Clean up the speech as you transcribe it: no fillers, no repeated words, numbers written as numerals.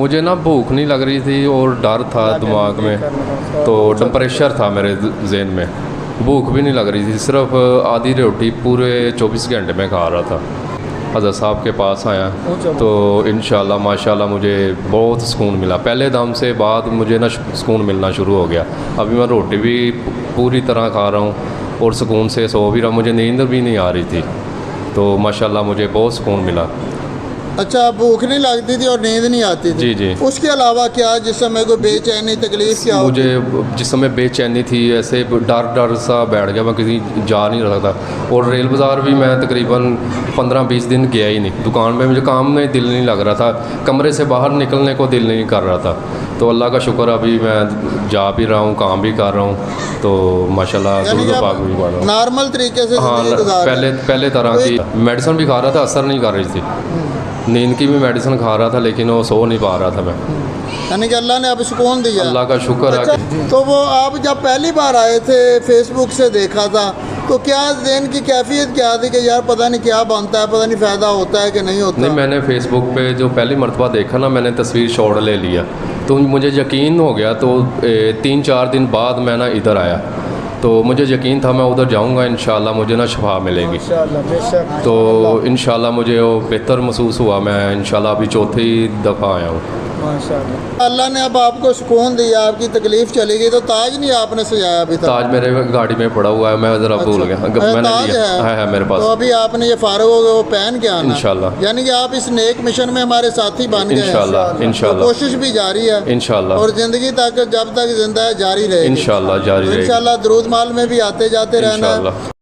मुझे ना भूख नहीं लग रही थी और डर था दिमाग में, तो टेम्परेचर था मेरे ज़हन में, भूख भी नहीं लग रही थी, सिर्फ आधी रोटी पूरे 24 घंटे में खा रहा था। हज़रत साहब के पास आया तो इंशाल्लाह माशाल्लाह मुझे बहुत सुकून मिला। पहले दम से बाद मुझे ना सुकून मिलना शुरू हो गया। अभी मैं रोटी भी पूरी तरह खा रहा हूँ और सुकून से सो भी रहा, मुझे नींद भी नहीं आ रही थी, तो माशाल्लाह मुझे बहुत सुकून मिला। अच्छा, भूख नहीं लगती थी और नींद नहीं आती थी? जी जी। उसके अलावा क्या जिस समय कोई बेचैनी तकलीफ क्या होती? मुझे जिस समय बेचैनी थी, ऐसे डर सा बैठ गया, मैं किसी जा नहीं रहा था। और रेल बाज़ार भी मैं तकरीबन 15-20 दिन गया ही नहीं, दुकान पे मुझे काम में दिल नहीं लग रहा था, कमरे से बाहर निकलने को दिल नहीं कर रहा था। तो अल्लाह का शुक्र, अभी मैं जा भी रहा हूँ, काम भी कर रहा हूँ, तो माशाल्लाह दुरूद पाक भी पढ़ रहा हूँ। नॉर्मल तरीके से हाँ, जिंदगी गुजार रहे हैं। पहले तरह की मेडिसिन भी खा रहा था, असर नहीं कर रही थी। नींद की भी मेडिसिन खा रहा था, लेकिन वो सो नहीं पा रहा था मैं। यानी कि अल्लाह ने अब सुकून दिया। अल्लाह का शुक्र अच्छा, है। तो वो आप जब पहली बार आए थे, फेसबुक से देखा था, तो क्या ज़हन की कैफियत क्या थी कि यार पता नहीं क्या बनता है, पता नहीं फ़ायदा होता है कि नहीं होता? नहीं, मैंने फेसबुक पे जो पहली मरतबा देखा ना, मैंने तस्वीर शॉट ले लिया, तो मुझे यकीन हो गया। तो 3-4 दिन बाद मैं ना इधर आया, तो मुझे यकीन था मैं उधर जाऊंगा, इंशाल्लाह मुझे ना शफा मिलेगी। इंशाल्लाह, बेशक। तो इंशाल्लाह मुझे वो बेहतर महसूस हुआ। मैं इंशाल्लाह अभी चौथी दफ़ा आया हूँ। माशाल्लाह, अल्लाह ने अब आपको सुकून दिया, आपकी तकलीफ चली गई। तो ताज नहीं आपने सजाया अभी तक? ताज मेरे गाड़ी में पड़ा हुआ है, मैं ज़रा भूल गया। मैंने ताज लिया है मेरे पास। तो अभी आपने ये फारुग हो गए, वो पहन के आना इंशाल्लाह। यानी कि आप इस नेक मिशन में हमारे साथी बन गए हैं। इंशाल्लाह, इंशाल्लाह। तो कोशिश भी जारी है इंशाल्लाह, और ज़िंदगी तक जब तक जिंदा है जारी रहेगी इंशाल्लाह जारी रहेगी। इंशाल्लाह। दरूद माल में भी आते जाते रहना है। इंशाल्लाह।